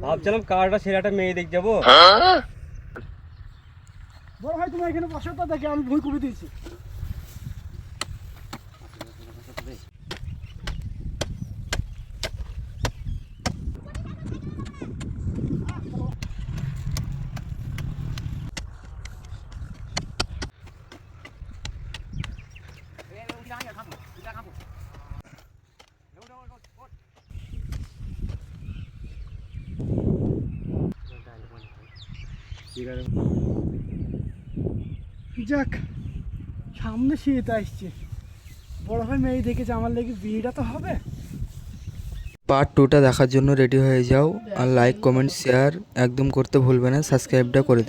ভাবছিলাম কারটা ছেড়ে একটা মেয়ে দেখ যাবো। বড় ভাই তুমি এখানে বসো তো, দেখি আমি ভুই করে দিয়েছি। যাক, সামনে শীত আসছে, বড় ভাই মেয়ে দেখেছে, আমার লেগে বিয়েটা তো হবে। পার্ট 2টা দেখার জন্য রেডি হয়ে যাও, আর লাইক কমেন্ট শেয়ার একদম করতে ভুলবে না, সাবস্ক্রাইবটা করে দিও।